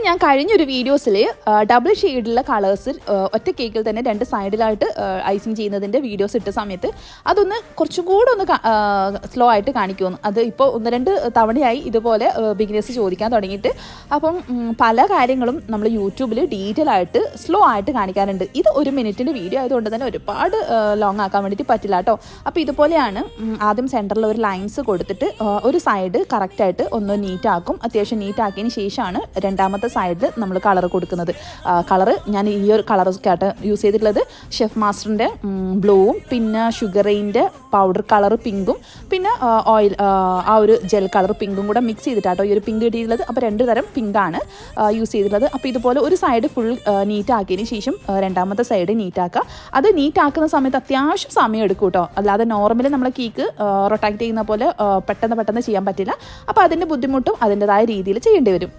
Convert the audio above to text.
ഞാൻ കഴിഞ്ഞൊരു വീഡിയോസിൽ ഡബിൾ ഷെയ്ഡിലുള്ള കളേഴ്സ് ഒറ്റ കേക്കിൽ തന്നെ രണ്ട് സൈഡിലായിട്ട് ഐസിങ് ചെയ്യുന്നതിൻ്റെ വീഡിയോസ് ഇട്ട സമയത്ത് അതൊന്ന് കുറച്ചുകൂടെ ഒന്ന് സ്ലോ ആയിട്ട് കാണിക്കുമെന്ന്. അത് ഇപ്പോൾ 1-2 തവണയായി ഇതുപോലെ ബിഗിനേഴ്സ് ചോദിക്കാൻ തുടങ്ങിയിട്ട്. അപ്പം പല കാര്യങ്ങളും നമ്മൾ യൂട്യൂബിൽ ഡീറ്റെയിൽ ആയിട്ട് സ്ലോ ആയിട്ട് കാണിക്കാറുണ്ട്. ഇത് 1 മിനിറ്റിൻ്റെ വീഡിയോ ആയതുകൊണ്ട് തന്നെ ഒരുപാട് ലോങ് ആക്കാൻ വേണ്ടിയിട്ട് പറ്റില്ല കേട്ടോ. അപ്പോൾ ഇതുപോലെയാണ് ആദ്യം സെൻറ്ററിൽ ഒരു ലൈൻസ് കൊടുത്തിട്ട് ഒരു സൈഡ് കറക്റ്റായിട്ട് ഒന്ന് നീറ്റാക്കും. അത്യാവശ്യം നീറ്റാക്കിയതിന് ശേഷമാണ് രണ്ടാമത്തെ സൈഡിൽ നമ്മൾ കളർ കൊടുക്കുന്നത്. കളറ് ഞാൻ ഈ ഒരു കളറൊക്കെയായിട്ട് യൂസ് ചെയ്തിട്ടുള്ളത് ഷെഫ് മാസ്റ്ററിൻ്റെ ബ്ലൂവും പിന്നെ ഷുഗറൈൻ്റെ പൗഡർ കളർ പിങ്കും പിന്നെ ഓയിൽ ആ ഒരു ജെൽ കളർ പിങ്കും കൂടെ മിക്സ് ചെയ്തിട്ടാട്ടോ ഈ ഒരു പിങ്ക് കിട്ടിയിട്ടുള്ളത്. അപ്പോൾ 2 തരം പിങ്കാണ് യൂസ് ചെയ്തിട്ടുള്ളത്. അപ്പോൾ ഇതുപോലെ ഒരു സൈഡ് ഫുൾ നീറ്റാക്കിയതിന് ശേഷം രണ്ടാമത്തെ സൈഡ് നീറ്റാക്കുക. അത് നീറ്റാക്കുന്ന സമയത്ത് അത്യാവശ്യം സമയം എടുക്കും കേട്ടോ. അല്ലാതെ നോർമലി നമ്മളെ കേക്ക് റൊട്ടാക്ട് ചെയ്യുന്ന പോലെ പെട്ടെന്ന് ചെയ്യാൻ പറ്റില്ല. അപ്പോൾ അതിൻ്റെ ബുദ്ധിമുട്ടും അതിൻ്റെതായ രീതിയിൽ ചെയ്യേണ്ടി വരും.